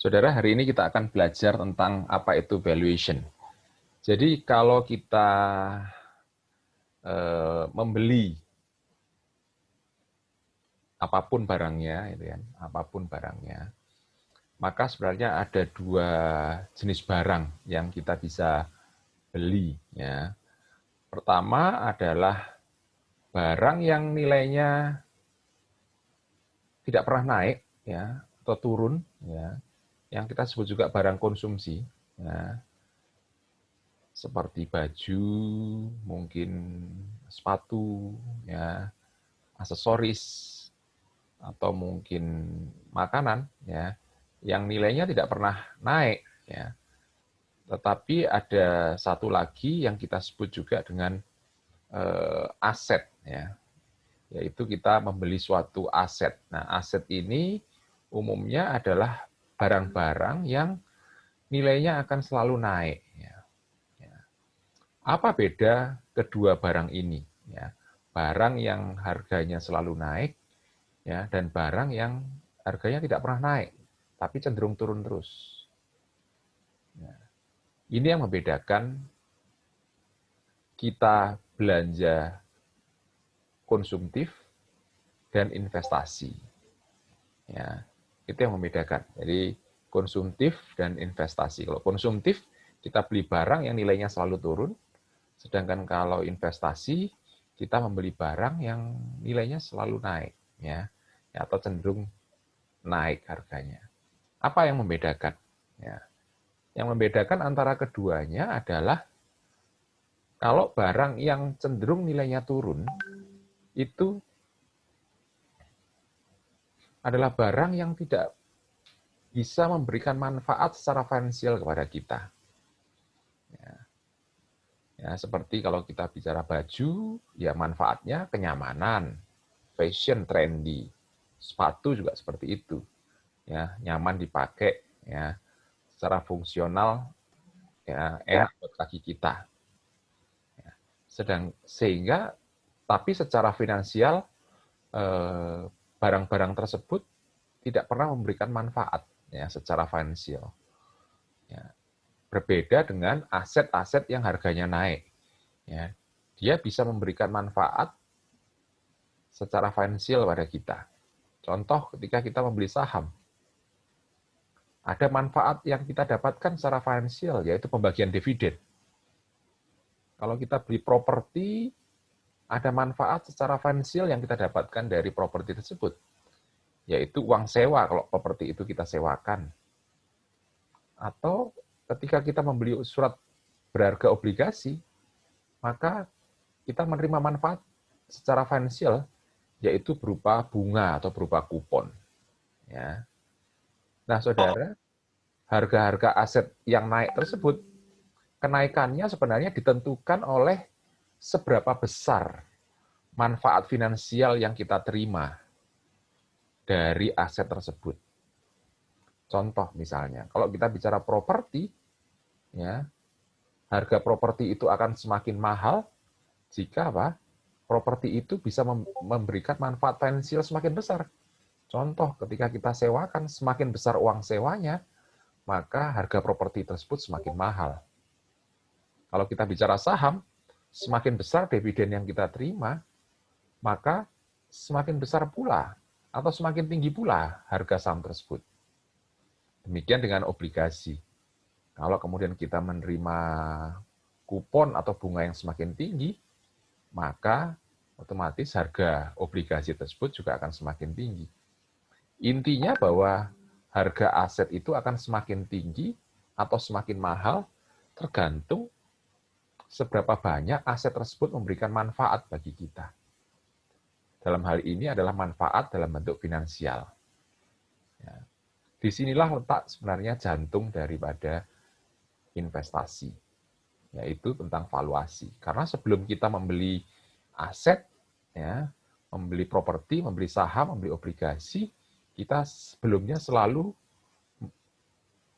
Saudara, hari ini kita akan belajar tentang apa itu valuation. Jadi kalau kita membeli apapun barangnya, apapun barangnya, maka sebenarnya ada dua jenis barang yang kita bisa beli. Ya. Pertama adalah barang yang nilainya tidak pernah naik, ya, atau turun, ya, yang kita sebut juga barang konsumsi. Ya. Seperti baju, mungkin sepatu, ya, aksesoris, atau mungkin makanan, ya, yang nilainya tidak pernah naik, ya. Tetapi ada satu lagi yang kita sebut juga dengan aset, ya, yaitu kita membeli suatu aset. Nah, aset ini umumnya adalah barang-barang yang nilainya akan selalu naik. Ya. Apa beda kedua barang ini? Ya, barang yang harganya selalu naik, ya, dan barang yang harganya tidak pernah naik, tapi cenderung turun terus. Ya. Ini yang membedakan kita belanja konsumtif dan investasi. Ya, itu yang membedakan. Jadi konsumtif dan investasi. Kalau konsumtif kita beli barang yang nilainya selalu turun, sedangkan kalau investasi kita membeli barang yang nilainya selalu naik, ya, atau cenderung naik harganya. Apa yang membedakan? Ya, yang membedakan antara keduanya adalah kalau barang yang cenderung nilainya turun itu adalah barang yang tidak bisa memberikan manfaat secara finansial kepada kita. Ya, ya, seperti kalau kita bicara baju, ya manfaatnya kenyamanan, fashion, trendy. Sepatu juga seperti itu. Ya, nyaman dipakai, ya, secara fungsional, ya, enak buat kaki kita. Ya, sehingga tapi secara finansial barang-barang tersebut tidak pernah memberikan manfaat, ya, secara finansial. Ya, berbeda dengan aset-aset yang harganya naik. Ya, dia bisa memberikan manfaat secara finansial pada kita. Contoh ketika kita membeli saham, ada manfaat yang kita dapatkan secara finansial, yaitu pembagian dividen. Kalau kita beli properti, ada manfaat secara finansial yang kita dapatkan dari properti tersebut, yaitu uang sewa kalau properti itu kita sewakan. Atau ketika kita membeli surat berharga obligasi, maka kita menerima manfaat secara finansial, yaitu berupa bunga atau berupa kupon. Ya. Nah, saudara, harga-harga aset yang naik tersebut, kenaikannya sebenarnya ditentukan oleh seberapa besar manfaat finansial yang kita terima dari aset tersebut. Contoh misalnya, kalau kita bicara properti, ya, harga properti itu akan semakin mahal jika apa? Properti itu bisa memberikan manfaat finansial semakin besar. Contoh, ketika kita sewakan, semakin besar uang sewanya, maka harga properti tersebut semakin mahal. Kalau kita bicara saham, semakin besar dividen yang kita terima, maka semakin besar pula atau semakin tinggi pula harga saham tersebut. Demikian dengan obligasi. Kalau kemudian kita menerima kupon atau bunga yang semakin tinggi, maka otomatis harga obligasi tersebut juga akan semakin tinggi. Intinya bahwa harga aset itu akan semakin tinggi atau semakin mahal tergantung seberapa banyak aset tersebut memberikan manfaat bagi kita. Dalam hal ini adalah manfaat dalam bentuk finansial. Ya. Disinilah letak sebenarnya jantung daripada investasi, yaitu tentang valuasi. Karena sebelum kita membeli aset, ya, membeli properti, membeli saham, membeli obligasi, kita sebelumnya selalu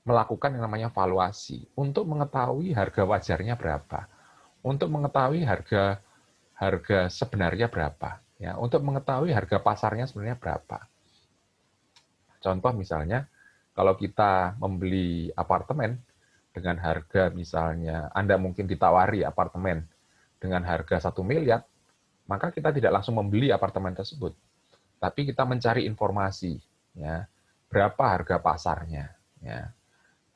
melakukan yang namanya valuasi untuk mengetahui harga wajarnya berapa, untuk mengetahui harga sebenarnya berapa, ya, untuk mengetahui harga pasarnya sebenarnya berapa. Contoh misalnya kalau kita membeli apartemen dengan harga misalnya, Anda mungkin ditawari apartemen dengan harga 1 miliar, maka kita tidak langsung membeli apartemen tersebut. Tapi kita mencari informasi, ya, berapa harga pasarnya, ya,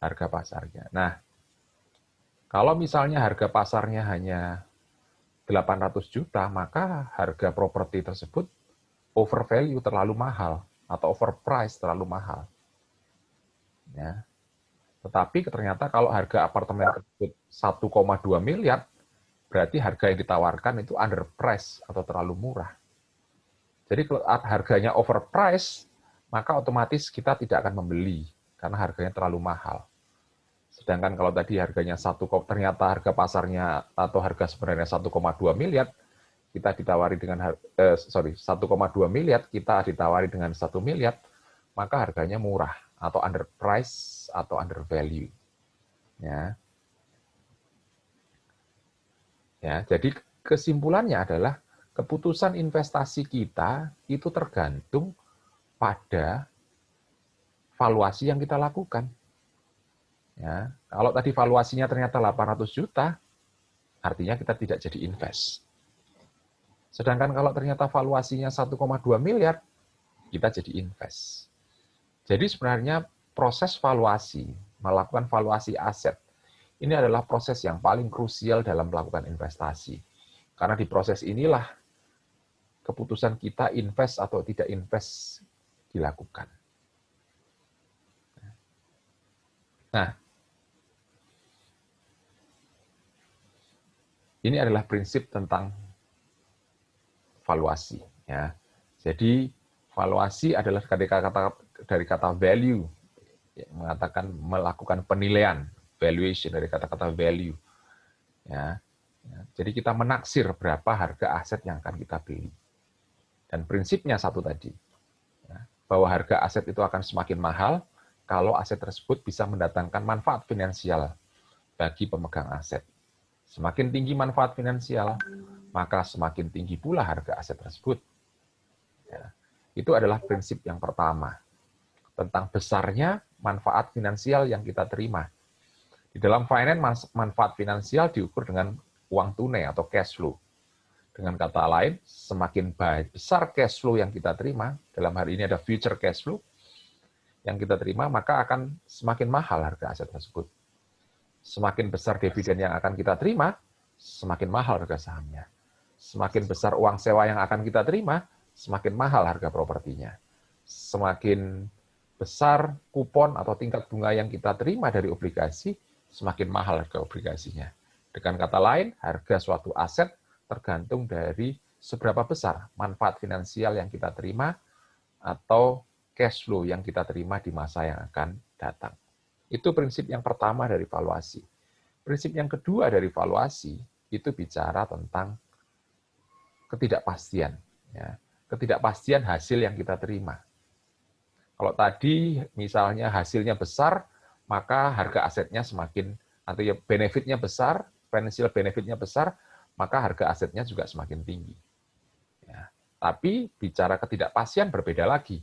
harga pasarnya. Nah, kalau misalnya harga pasarnya hanya 800 juta, maka harga properti tersebut overvalue, terlalu mahal, atau overpriced, terlalu mahal. Ya. Tetapi ternyata kalau harga apartemen tersebut 1,2 miliar, berarti harga yang ditawarkan itu underpriced atau terlalu murah. Jadi kalau harganya overpriced, maka otomatis kita tidak akan membeli karena harganya terlalu mahal. Sedangkan kalau tadi harganya ternyata harga pasarnya atau harga sebenarnya 1,2 miliar, kita ditawari dengan 1,2 miliar, kita ditawari dengan 1 miliar, maka harganya murah atau underpriced atau undervalue. Ya. Ya, jadi kesimpulannya adalah keputusan investasi kita itu tergantung pada valuasi yang kita lakukan. Ya, kalau tadi valuasinya ternyata 800 juta, artinya kita tidak jadi invest. Sedangkan kalau ternyata valuasinya 1,2 miliar, kita jadi invest. Jadi sebenarnya proses valuasi, melakukan valuasi aset, ini adalah proses yang paling krusial dalam melakukan investasi. Karena di proses inilah keputusan kita invest atau tidak invest dilakukan. Nah, ini adalah prinsip tentang valuasi. Ya. Jadi valuasi adalah dari kata value, yang mengatakan melakukan penilaian, valuation dari kata-kata value. Ya. Jadi kita menaksir berapa harga aset yang akan kita beli. Dan prinsipnya satu tadi, ya, bahwa harga aset itu akan semakin mahal kalau aset tersebut bisa mendatangkan manfaat finansial bagi pemegang aset. Semakin tinggi manfaat finansial, maka semakin tinggi pula harga aset tersebut. Ya. Itu adalah prinsip yang pertama, tentang besarnya manfaat finansial yang kita terima. Di dalam finance, manfaat finansial diukur dengan uang tunai atau cash flow. Dengan kata lain, semakin besar cash flow yang kita terima, dalam hari ini ada future cash flow yang kita terima, maka akan semakin mahal harga aset tersebut. Semakin besar dividen yang akan kita terima, semakin mahal harga sahamnya. Semakin besar uang sewa yang akan kita terima, semakin mahal harga propertinya. Semakin besar kupon atau tingkat bunga yang kita terima dari obligasi, semakin mahal harga obligasinya. Dengan kata lain, harga suatu aset tergantung dari seberapa besar manfaat finansial yang kita terima atau cash flow yang kita terima di masa yang akan datang. Itu prinsip yang pertama dari valuasi. Prinsip yang kedua dari valuasi itu bicara tentang ketidakpastian. Ya. Ketidakpastian hasil yang kita terima. Kalau tadi misalnya hasilnya besar, maka harga asetnya semakin, atau ya benefitnya besar, financial benefitnya besar, maka harga asetnya juga semakin tinggi. Ya. Tapi bicara ketidakpastian berbeda lagi.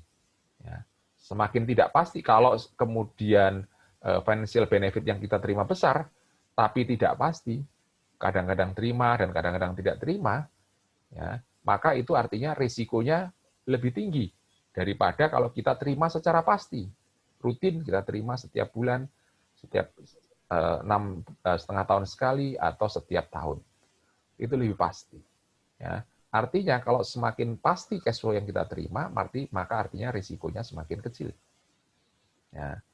Ya. Semakin tidak pasti kalau kemudian financial benefit yang kita terima besar, tapi tidak pasti, kadang-kadang terima dan kadang-kadang tidak terima, ya, maka itu artinya risikonya lebih tinggi daripada kalau kita terima secara pasti. Rutin kita terima setiap bulan, setiap 6,5 tahun sekali, atau setiap tahun. Itu lebih pasti. Ya. Artinya kalau semakin pasti cash flow yang kita terima, maka artinya risikonya semakin kecil. Ya.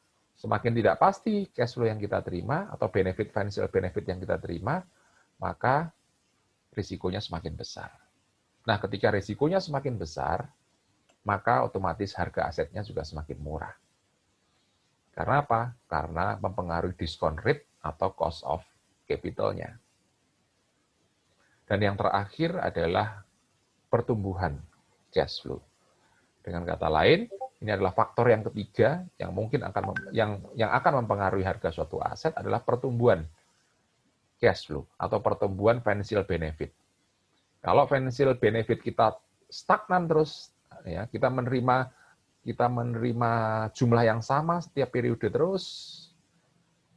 Semakin tidak pasti cash flow yang kita terima atau financial benefit yang kita terima, maka risikonya semakin besar. Nah, ketika risikonya semakin besar, maka otomatis harga asetnya juga semakin murah. Karena apa? Karena mempengaruhi discount rate atau cost of capital-nya. Dan yang terakhir adalah pertumbuhan cash flow. Dengan kata lain, ini adalah faktor yang ketiga yang mungkin akan mempengaruhi harga suatu aset adalah pertumbuhan cash flow atau pertumbuhan financial benefit. Kalau financial benefit kita stagnan terus, ya, kita menerima kita menerima jumlah yang sama setiap periode terus,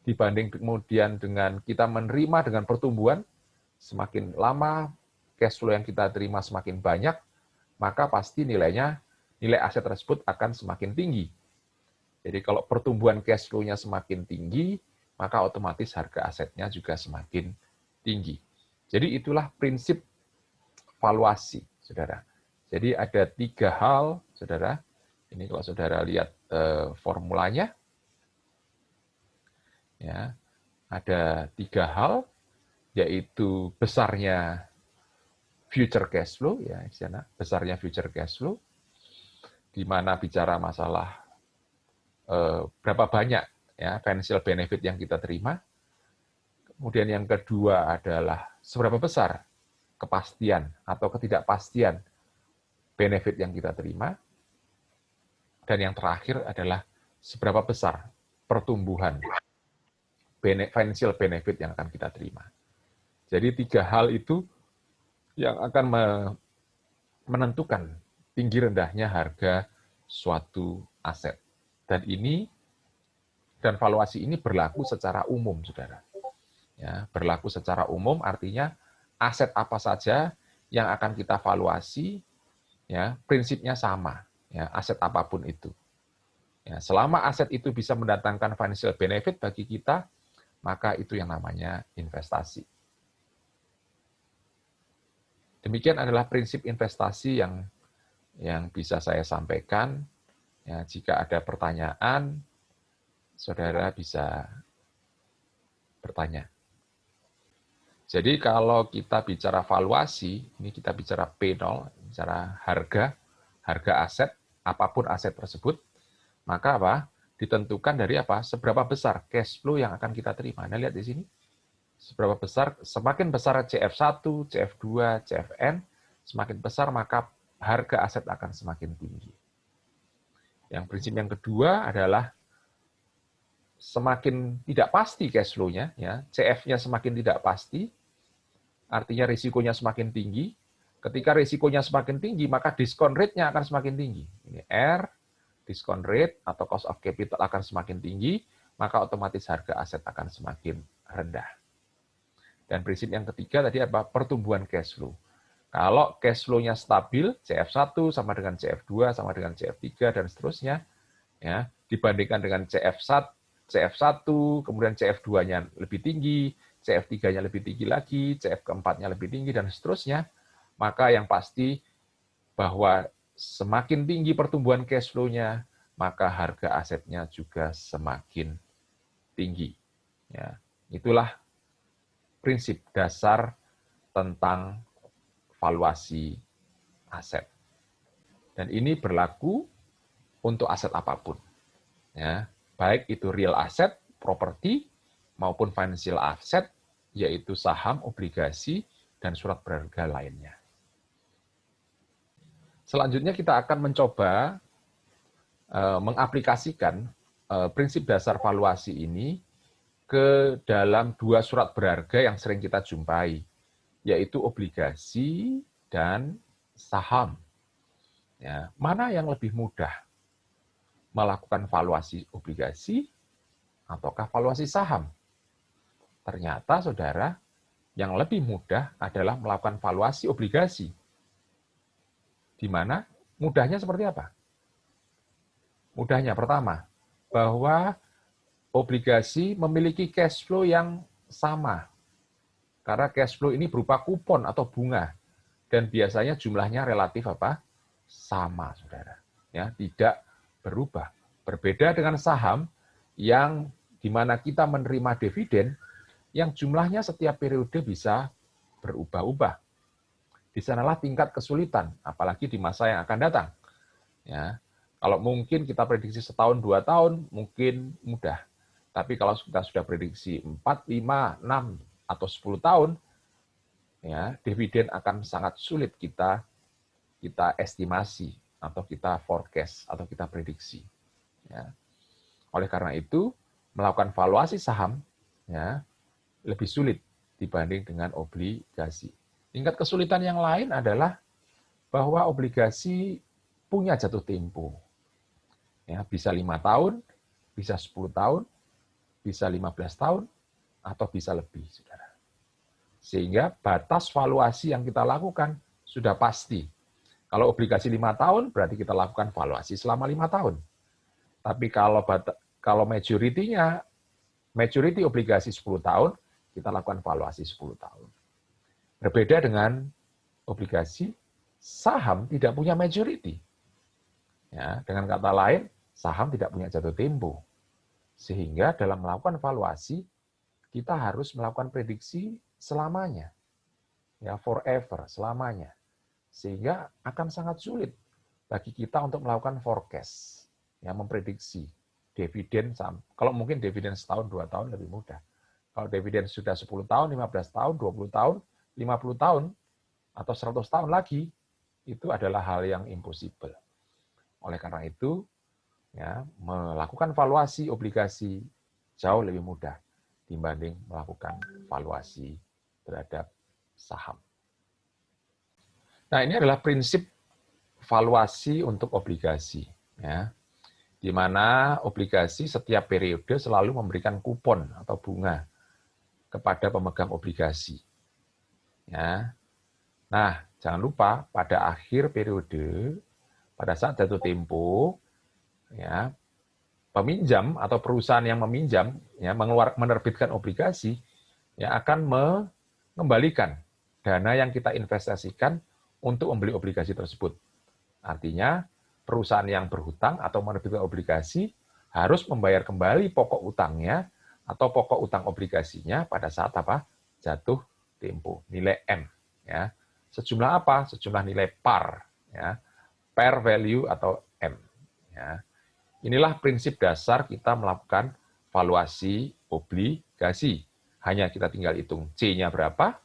dibanding kemudian dengan kita menerima dengan pertumbuhan, semakin lama cash flow yang kita terima semakin banyak, maka pasti nilai aset tersebut akan semakin tinggi. Jadi kalau pertumbuhan cash flow-nya semakin tinggi, maka otomatis harga asetnya juga semakin tinggi. Jadi itulah prinsip valuasi, saudara. Jadi ada 3 hal, saudara. Ini kalau saudara lihat formulanya, ya, ada 3 hal, yaitu besarnya future cash flow, ya, di sana besarnya future cash flow, di mana bicara masalah berapa banyak ya financial benefit yang kita terima. Kemudian yang kedua adalah seberapa besar kepastian atau ketidakpastian benefit yang kita terima. Dan yang terakhir adalah seberapa besar pertumbuhan financial benefit yang akan kita terima. Jadi 3 hal itu yang akan menentukan tinggi rendahnya harga suatu aset. Dan valuasi ini berlaku secara umum, saudara. Ya, berlaku secara umum artinya aset apa saja yang akan kita valuasi, ya, prinsipnya sama, ya, aset apapun itu. Ya, selama aset itu bisa mendatangkan financial benefit bagi kita, maka itu yang namanya investasi. Demikian adalah prinsip investasi yang bisa saya sampaikan. Ya, jika ada pertanyaan, saudara bisa bertanya. Jadi kalau kita bicara valuasi, ini kita bicara P0, bicara harga aset, apapun aset tersebut, maka apa? Ditentukan dari apa? Seberapa besar cash flow yang akan kita terima. Nah, lihat di sini. Seberapa besar, semakin besar CF1, CF2, CFN, semakin besar maka harga aset akan semakin tinggi. Yang prinsip yang kedua adalah semakin tidak pasti cash flow-nya, ya, CF-nya semakin tidak pasti, artinya risikonya semakin tinggi. Ketika risikonya semakin tinggi, maka diskon rate-nya akan semakin tinggi. Ini R, diskon rate atau cost of capital akan semakin tinggi, maka otomatis harga aset akan semakin rendah. Dan prinsip yang ketiga tadi apa? Pertumbuhan cash flow. Kalau cash flow-nya stabil, CF1 sama dengan CF2 sama dengan CF3 dan seterusnya, ya, dibandingkan dengan CF1, kemudian CF2-nya lebih tinggi, CF3-nya lebih tinggi lagi, CF keempatnya lebih tinggi dan seterusnya, maka yang pasti bahwa semakin tinggi pertumbuhan cash flow-nya, maka harga asetnya juga semakin tinggi. Ya, itulah prinsip dasar tentang valuasi aset. Dan ini berlaku untuk aset apapun. Ya, baik itu real asset, properti, maupun financial asset, yaitu saham, obligasi, dan surat berharga lainnya. Selanjutnya kita akan mencoba mengaplikasikan prinsip dasar valuasi ini ke dalam 2 surat berharga yang sering kita jumpai, yaitu obligasi dan saham. Ya, mana yang lebih mudah? Melakukan valuasi obligasi ataukah valuasi saham? Ternyata, saudara, yang lebih mudah adalah melakukan valuasi obligasi. Di mana mudahnya seperti apa? Mudahnya pertama, bahwa obligasi memiliki cash flow yang sama. Karena cash flow ini berupa kupon atau bunga. Dan biasanya jumlahnya relatif apa? Sama, saudara. Ya, tidak berubah. Berbeda dengan saham yang di mana kita menerima dividen yang jumlahnya setiap periode bisa berubah-ubah. Di sanalah tingkat kesulitan, apalagi di masa yang akan datang. Ya, kalau mungkin kita prediksi setahun, 2 tahun, mungkin mudah. Tapi kalau kita sudah prediksi 4, 5, 6, atau 10 tahun, ya, dividen akan sangat sulit kita estimasi, atau kita forecast, atau kita prediksi. Ya. Oleh karena itu, melakukan valuasi saham ya, lebih sulit dibanding dengan obligasi. Tingkat kesulitan yang lain adalah bahwa obligasi punya jatuh tempo. Ya, bisa 5 tahun, bisa 10 tahun, bisa 15 tahun, atau bisa lebih, saudara. Sehingga batas valuasi yang kita lakukan sudah pasti. Kalau obligasi 5 tahun, berarti kita lakukan valuasi selama 5 tahun. Tapi kalau maturity obligasi 10 tahun, kita lakukan valuasi 10 tahun. Berbeda dengan obligasi, saham tidak punya maturity. Ya, dengan kata lain, saham tidak punya jatuh tempo. Sehingga dalam melakukan valuasi, kita harus melakukan prediksi selamanya. Ya, forever, selamanya. Sehingga akan sangat sulit bagi kita untuk melakukan forecast, ya, memprediksi dividen. Kalau mungkin dividen setahun, 2 tahun lebih mudah. Kalau dividen sudah 10 tahun, 15 tahun, 20 tahun, 50 tahun, atau 100 tahun lagi, itu adalah hal yang impossible. Oleh karena itu, ya, melakukan valuasi obligasi jauh lebih mudah dibanding melakukan valuasi terhadap saham. Nah, ini adalah prinsip valuasi untuk obligasi, ya, di mana obligasi setiap periode selalu memberikan kupon atau bunga kepada pemegang obligasi. Ya. Nah, jangan lupa pada akhir periode, pada saat jatuh tempo, ya, peminjam atau perusahaan yang meminjam, ya, menerbitkan obligasi, ya, akan mengembalikan dana yang kita investasikan untuk membeli obligasi tersebut. Artinya, perusahaan yang berhutang atau menerbitkan obligasi harus membayar kembali pokok utangnya atau pokok utang obligasinya pada saat apa? Jatuh tempo, nilai M. Ya. Sejumlah apa? Sejumlah nilai par. Ya. Par value atau M. Ya. Inilah prinsip dasar kita melakukan valuasi obligasi. Hanya kita tinggal hitung C-nya berapa,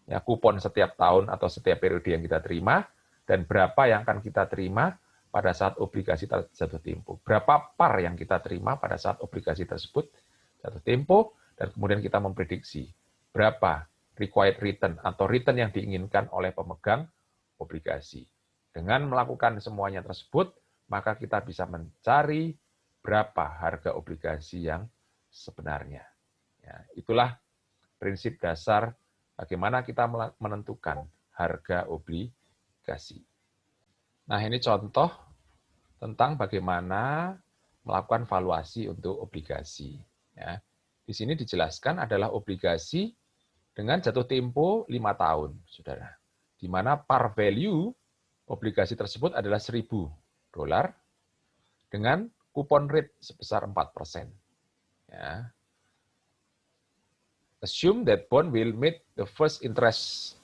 ya, kupon setiap tahun atau setiap periode yang kita terima, dan berapa yang akan kita terima pada saat obligasi jatuh tempo. Berapa par yang kita terima pada saat obligasi tersebut jatuh tempo, dan kemudian kita memprediksi berapa required return atau return yang diinginkan oleh pemegang obligasi. Dengan melakukan semuanya tersebut, maka kita bisa mencari berapa harga obligasi yang sebenarnya. Ya, itulah prinsip dasar bagaimana kita menentukan harga obligasi. Nah, ini contoh tentang bagaimana melakukan valuasi untuk obligasi. Ya. Di sini dijelaskan adalah obligasi dengan jatuh tempo 5 tahun, saudara. Di mana par value obligasi tersebut adalah $1.000 dengan kupon rate sebesar 4%. Ya. Assume that bond will meet the first interest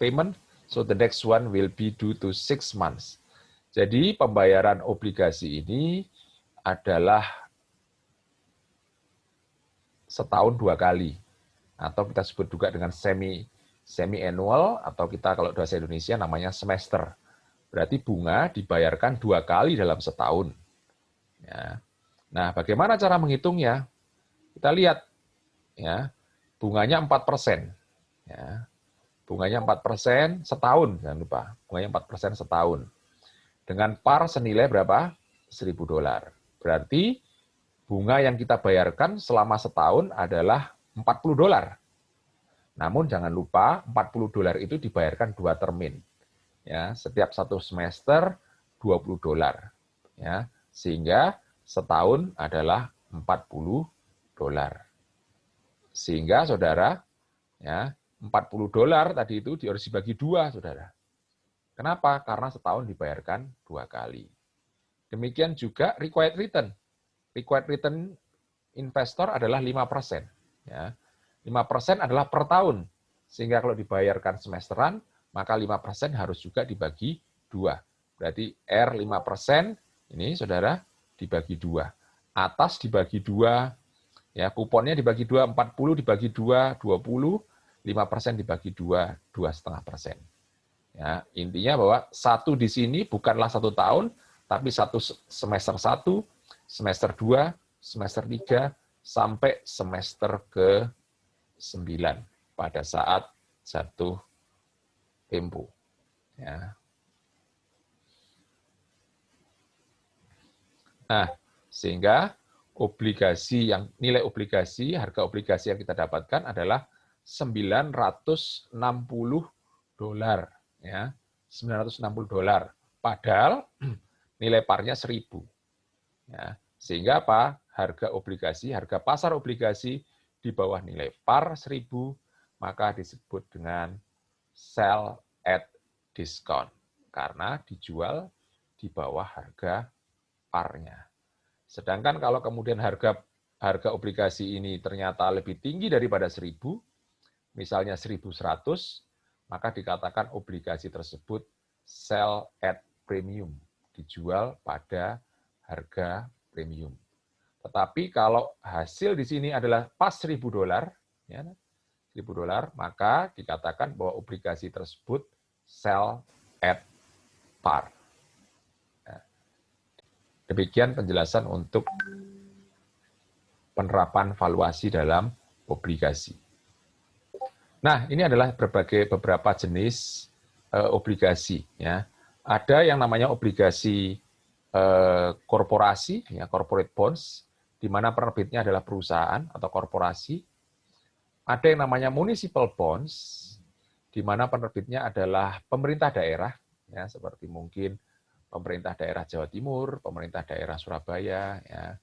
payment, so the next one will be due to 6 months. Jadi pembayaran obligasi ini adalah setahun 2 kali, atau kita sebut juga dengan semi-annual, atau kita kalau bahasa Indonesia namanya semester. Berarti bunga dibayarkan 2 kali dalam setahun. Ya. Nah, bagaimana cara menghitungnya? Kita lihat, ya, bunganya 4%. Ya. Bunganya 4% setahun, jangan lupa. Bunganya 4% setahun. Dengan par senilai berapa? $1.000. Berarti bunga yang kita bayarkan selama setahun adalah $40. Namun jangan lupa $40 itu dibayarkan 2 termin. Ya, setiap 1 semester $20. Ya, sehingga setahun adalah $40. Sehingga saudara, ya, $40 tadi itu harus dibagi 2, saudara. Kenapa? Karena setahun dibayarkan 2 kali. Demikian juga required return. Required return investor adalah 5%. Ya. 5% adalah per tahun. Sehingga kalau dibayarkan semesteran, maka 5% harus juga dibagi 2. Berarti R 5%, ini saudara, dibagi 2. Atas dibagi 2, ya, kuponnya dibagi 2, 40 dibagi 2, 20, 5% dibagi 2, 2,5%. Ya, intinya bahwa 1 di sini bukanlah 1 tahun, tapi 1 semester 1, semester 2, semester 3, sampai semester ke-9 pada saat jatuh tempo. Ya. Nah, sehingga nilai obligasi, harga obligasi yang kita dapatkan adalah $960 ya. $960. Padahal nilai parnya 1.000 ya. Sehingga apa? Harga pasar obligasi di bawah nilai par 1.000 maka disebut dengan sell at discount karena dijual di bawah harga parnya. Sedangkan kalau kemudian harga obligasi ini ternyata lebih tinggi daripada 1.000, misalnya 1.100, maka dikatakan obligasi tersebut sell at premium, dijual pada harga premium. Tetapi kalau hasil di sini adalah pas $1.000, ya, $1.000, maka dikatakan bahwa obligasi tersebut sell at par. Demikian penjelasan untuk penerapan valuasi dalam obligasi. Nah, ini adalah beberapa jenis obligasi. Ya. Ada yang namanya obligasi korporasi, ya, corporate bonds, di mana penerbitnya adalah perusahaan atau korporasi. Ada yang namanya municipal bonds, di mana penerbitnya adalah pemerintah daerah, ya, seperti mungkin pemerintah daerah Jawa Timur, pemerintah daerah Surabaya. Ya.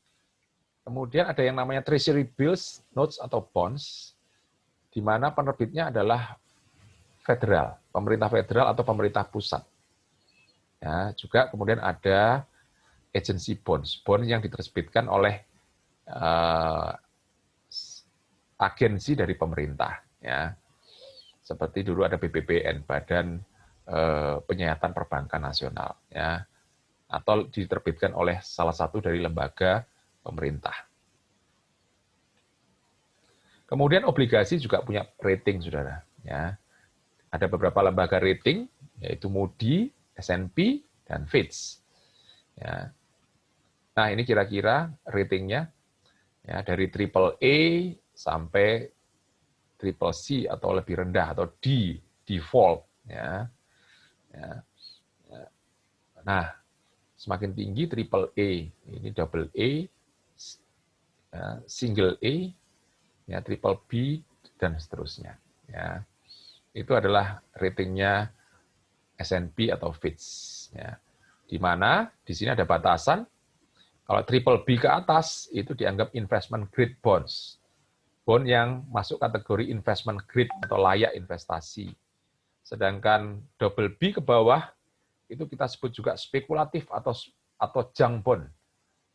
Kemudian ada yang namanya treasury bills, notes atau bonds, di mana penerbitnya adalah federal, pemerintah federal atau pemerintah pusat. Ya, juga kemudian ada agency bonds, bonds yang diterbitkan oleh agensi dari pemerintah. Ya. Seperti dulu ada BPPN, Badan Penyihatan Perbankan Nasional. Ya. Atau diterbitkan oleh salah satu dari lembaga pemerintah. Kemudian obligasi juga punya rating, saudara. Ya. Ada beberapa lembaga rating, yaitu Moody, S&P, dan Fitch. Ya. Nah, ini kira-kira ratingnya ya, dari AAA sampai triple C atau lebih rendah, atau D, default. Ya. Ya. Nah, semakin tinggi triple A, ini double A, ya, single A, ya, triple B, dan seterusnya. Ya. Itu adalah ratingnya S&P atau Fitch. Ya. Di mana di sini ada batasan, kalau triple B ke atas itu dianggap investment grade bonds. Bond yang masuk kategori investment grade atau layak investasi. Sedangkan double B ke bawah itu kita sebut juga spekulatif atau junk bond,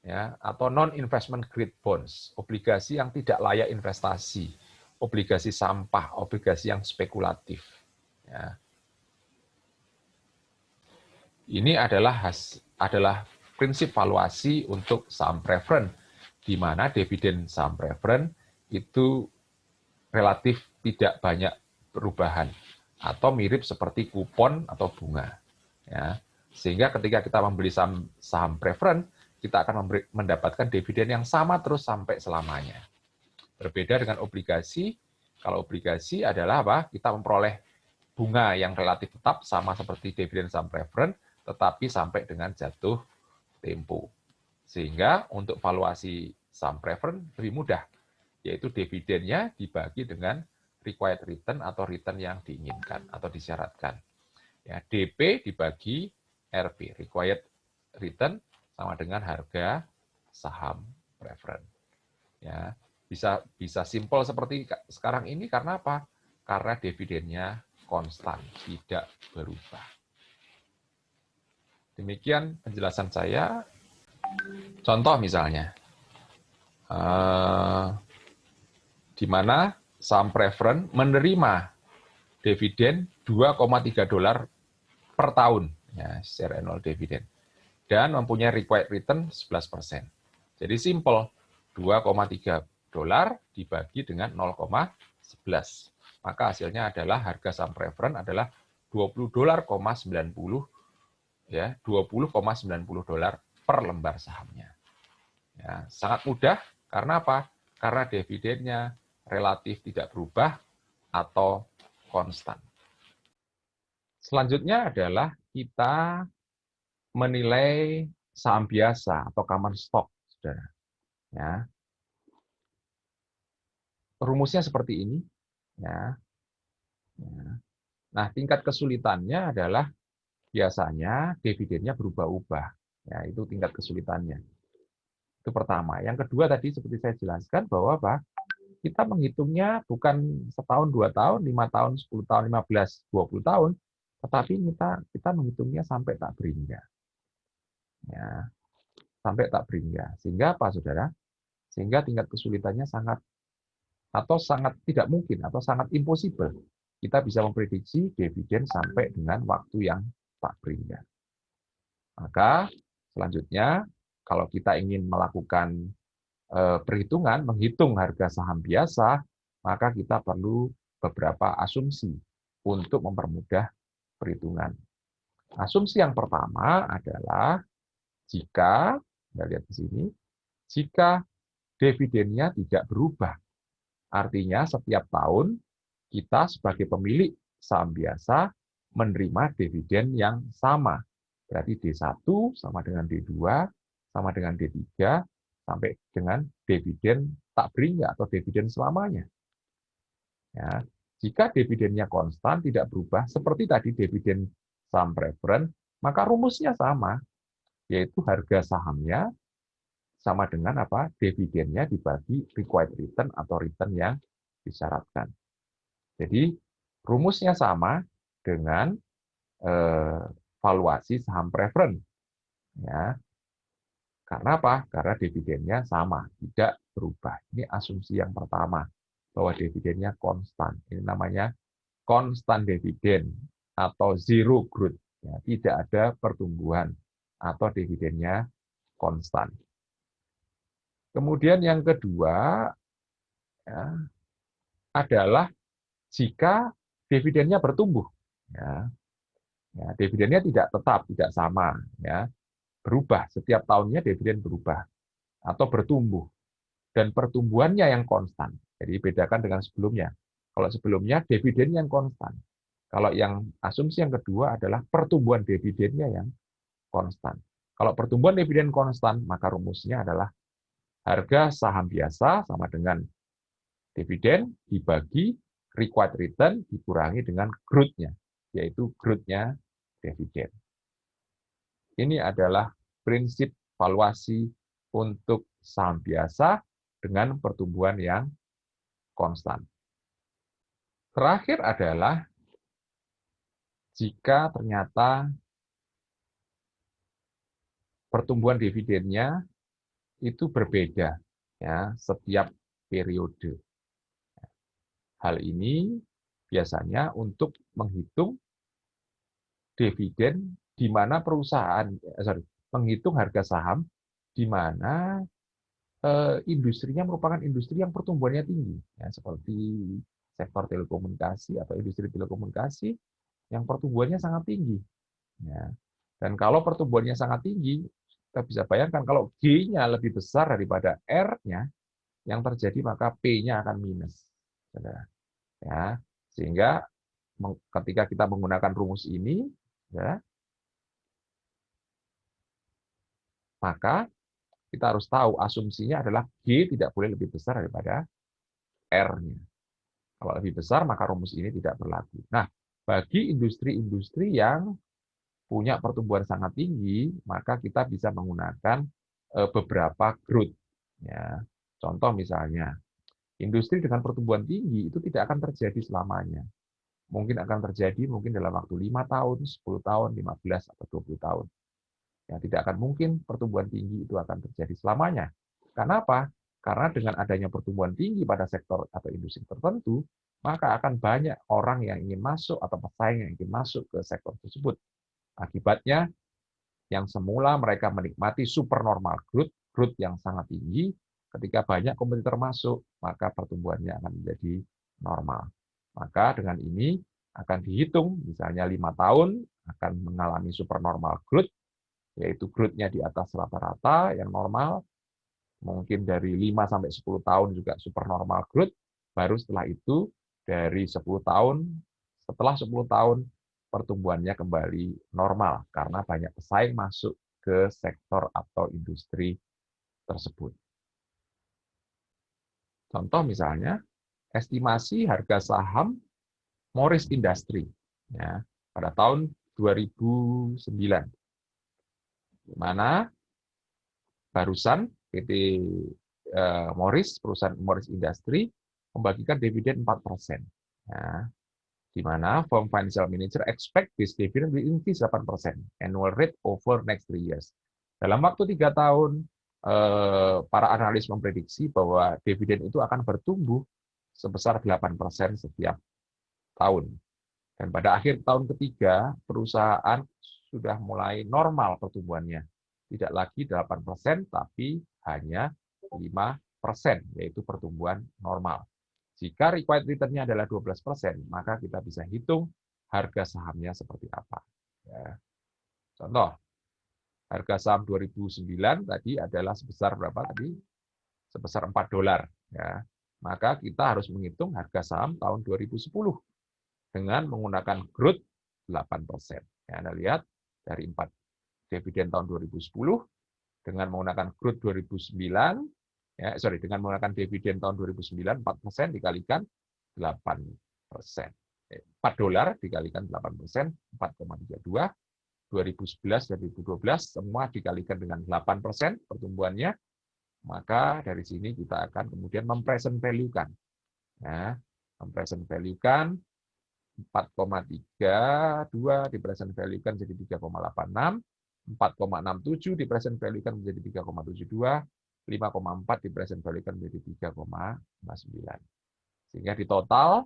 ya, atau non investment grade bonds, obligasi yang tidak layak investasi, obligasi sampah, obligasi yang spekulatif. Ya. Ini adalah prinsip valuasi untuk saham preferen, di mana dividen saham preferen itu relatif tidak banyak perubahan atau mirip seperti kupon atau bunga. Ya. Sehingga ketika kita membeli saham preferen, kita akan mendapatkan dividen yang sama terus sampai selamanya. Berbeda dengan obligasi, kalau obligasi adalah apa? Kita memperoleh bunga yang relatif tetap sama seperti dividen saham preferen, tetapi sampai dengan jatuh tempo. Sehingga untuk valuasi saham preferen lebih mudah, yaitu dividennya dibagi dengan required return atau return yang diinginkan atau disyaratkan. Ya, DP dibagi RP, required return, sama dengan harga saham preferen. Ya, bisa simpel seperti sekarang ini karena apa? Karena dividennya konstan, tidak berubah. Demikian penjelasan saya. Contoh misalnya, di mana saham preferen menerima dividen $2,3 per tahun, ya, share annual dividend, dan mempunyai required return 11%. Jadi simple, $2,3 dibagi dengan 0,11. Maka hasilnya adalah harga saham preferen adalah $20,90, ya, $20,90 per lembar sahamnya. Ya, sangat mudah karena apa? Karena dividennya relatif tidak berubah atau konstan. Selanjutnya adalah kita menilai saham biasa atau common stock, saudara. Ya, rumusnya seperti ini. Ya, ya. Nah, tingkat kesulitannya adalah biasanya dividennya berubah-ubah. Ya, itu tingkat kesulitannya. Itu pertama. Yang kedua tadi seperti saya jelaskan bahwa apa? Kita menghitungnya bukan setahun, 2 tahun, 5 tahun, 10 tahun, 15, 20 tahun, tetapi kita menghitungnya sampai tak berhingga. Ya, sampai tak berhingga. Sehingga apa, saudara? Sehingga tingkat kesulitannya sangat tidak mungkin atau sangat impossible. Kita bisa memprediksi dividen sampai dengan waktu yang tak berhingga. Maka selanjutnya, kalau kita ingin melakukan perhitungan, menghitung harga saham biasa, maka kita perlu beberapa asumsi untuk mempermudah perhitungan. Asumsi yang pertama adalah jika, kita lihat di sini, jika dividennya tidak berubah. Artinya setiap tahun kita sebagai pemilik saham biasa menerima dividen yang sama. Berarti D1 sama dengan D2, sama dengan D3, sampai dengan dividen tak berhingga atau dividen selamanya. Ya, jika dividennya konstan, tidak berubah, seperti tadi dividen saham preference, maka rumusnya sama, yaitu harga sahamnya sama dengan apa? Dividennya dibagi required return atau return yang disyaratkan. Jadi rumusnya sama dengan valuasi saham preference. Ya, karena apa? Karena dividennya sama, tidak berubah. Ini asumsi yang pertama, bahwa dividennya konstan. Ini namanya konstan dividen atau zero growth. Ya, tidak ada pertumbuhan atau dividennya konstan. Kemudian yang kedua ya, adalah jika dividennya bertumbuh. Ya, ya, dividennya tidak tetap, tidak sama. Ya, berubah. Setiap tahunnya dividen berubah atau bertumbuh. Dan pertumbuhannya yang konstan. Jadi bedakan dengan sebelumnya. Kalau sebelumnya dividen yang konstan. Kalau yang asumsi yang kedua adalah pertumbuhan dividennya yang konstan. Kalau pertumbuhan dividen konstan, maka rumusnya adalah harga saham biasa sama dengan dividen dibagi required return dikurangi dengan growth-nya, yaitu growth-nya dividen. Ini adalah prinsip valuasi untuk saham biasa dengan pertumbuhan yang konstan. Terakhir adalah jika ternyata pertumbuhan dividennya itu berbeda ya setiap periode. Hal ini biasanya untuk menghitung dividen di mana perusahaan menghitung harga saham di mana industrinya merupakan industri yang pertumbuhannya tinggi ya, seperti sektor telekomunikasi atau industri telekomunikasi yang pertumbuhannya sangat tinggi. Ya. Dan kalau pertumbuhannya sangat tinggi, kita bisa bayangkan kalau G-nya lebih besar daripada R-nya, yang terjadi maka P-nya akan minus. Ya. Sehingga ketika kita menggunakan rumus ini, ya, maka kita harus tahu asumsinya adalah G tidak boleh lebih besar daripada R-nya. Kalau lebih besar, maka rumus ini tidak berlaku. Nah, bagi industri-industri yang punya pertumbuhan sangat tinggi, maka kita bisa menggunakan beberapa growth. Ya. Contoh misalnya, industri dengan pertumbuhan tinggi itu tidak akan terjadi selamanya. Mungkin akan terjadi mungkin dalam waktu 5 tahun, 10 tahun, 15 atau 20 tahun. Ya, tidak akan mungkin pertumbuhan tinggi itu akan terjadi selamanya. Karena apa? Karena dengan adanya pertumbuhan tinggi pada sektor atau industri tertentu, maka akan banyak orang yang ingin masuk atau pesaing yang ingin masuk ke sektor tersebut. Akibatnya, yang semula mereka menikmati supernormal growth, growth yang sangat tinggi, ketika banyak kompetitor masuk, maka pertumbuhannya akan menjadi normal. Maka dengan ini akan dihitung, misalnya 5 tahun akan mengalami supernormal growth, yaitu growth-nya di atas rata-rata yang normal, mungkin dari 5 sampai 10 tahun juga supernormal growth, baru setelah itu dari 10 tahun, setelah 10 tahun pertumbuhannya kembali normal karena banyak pesaing masuk ke sektor atau industri tersebut. Contoh misalnya, estimasi harga saham Morris Industry ya, pada tahun 2009, di mana barusan PT Morris, perusahaan Morris Industry, membagikan dividen 4%. Ya, di mana firm financial manager expect this dividend will increase 8% annual rate over next 3 years. Dalam waktu 3 tahun, para analis memprediksi bahwa dividen itu akan bertumbuh sebesar 8% setiap tahun. Dan pada akhir tahun ketiga, perusahaan sudah mulai normal pertumbuhannya. Tidak lagi 8%, tapi hanya 5%, yaitu pertumbuhan normal. Jika required return-nya adalah 12%, maka kita bisa hitung harga sahamnya seperti apa. Ya. Contoh, harga saham 2009 tadi adalah sebesar berapa tadi? Sebesar $4. Ya. Maka kita harus menghitung harga saham tahun 2010 dengan menggunakan growth 8%. Ya, Anda lihat dari 4 dividen tahun 2010 dengan menggunakan growth 2009, dengan menggunakan dividen tahun 2009 4% dikalikan 8%. $4 dikalikan 8%, 4,32. 2011 dan 2012 semua dikalikan dengan 8% pertumbuhannya, maka dari sini kita akan kemudian mempresent value-kan. Ya, mempresent value-kan 4,32 di present value-kan jadi 3,86, 4,67 di present value-kan menjadi 3,72, 5,4 di present value-kan menjadi 3,59. Sehingga di total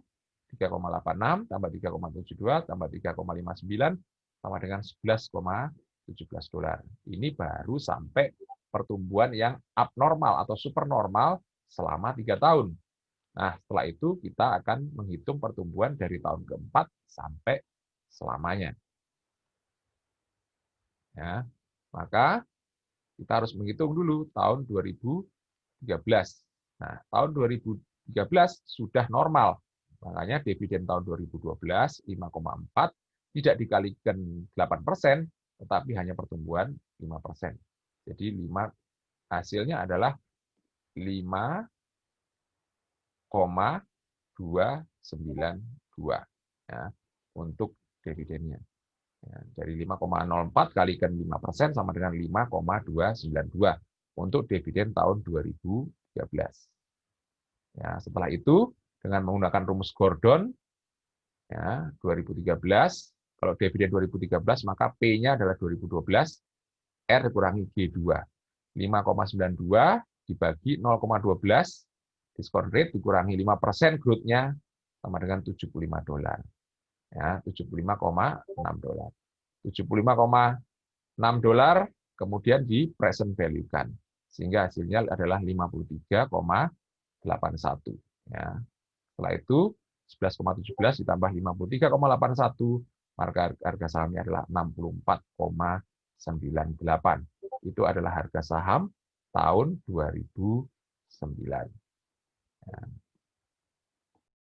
3,86 tambah 3,72 tambah 3,59 sama dengan $11,17. Ini baru sampai pertumbuhan yang abnormal atau supernormal selama 3 tahun. Nah, setelah itu kita akan menghitung pertumbuhan dari tahun keempat sampai selamanya. Ya, maka kita harus menghitung dulu tahun 2013. Nah, tahun 2013 sudah normal. Makanya dividen tahun 2012 5,4 tidak dikalikan 8%, tetapi hanya pertumbuhan 5%. Jadi hasilnya adalah 5,292 ya, untuk dividennya. Ya, dari 5,04 kalikan 5% sama dengan 5,292 untuk dividen tahun 2013. Ya, setelah itu dengan menggunakan rumus Gordon ya, 2013, kalau dividen 2013 maka P-nya adalah 2012, R dikurangi G2. 5,92 dibagi 0,12, discount rate dikurangi 5% growth-nya sama dengan $75. Ya, $75,6. $75,6 kemudian di present value-kan. Sehingga hasilnya adalah 53,81. Ya. Setelah itu 11,17 ditambah 53,81, maka harga sahamnya adalah 64,98. Itu adalah harga saham tahun 2009. Ya.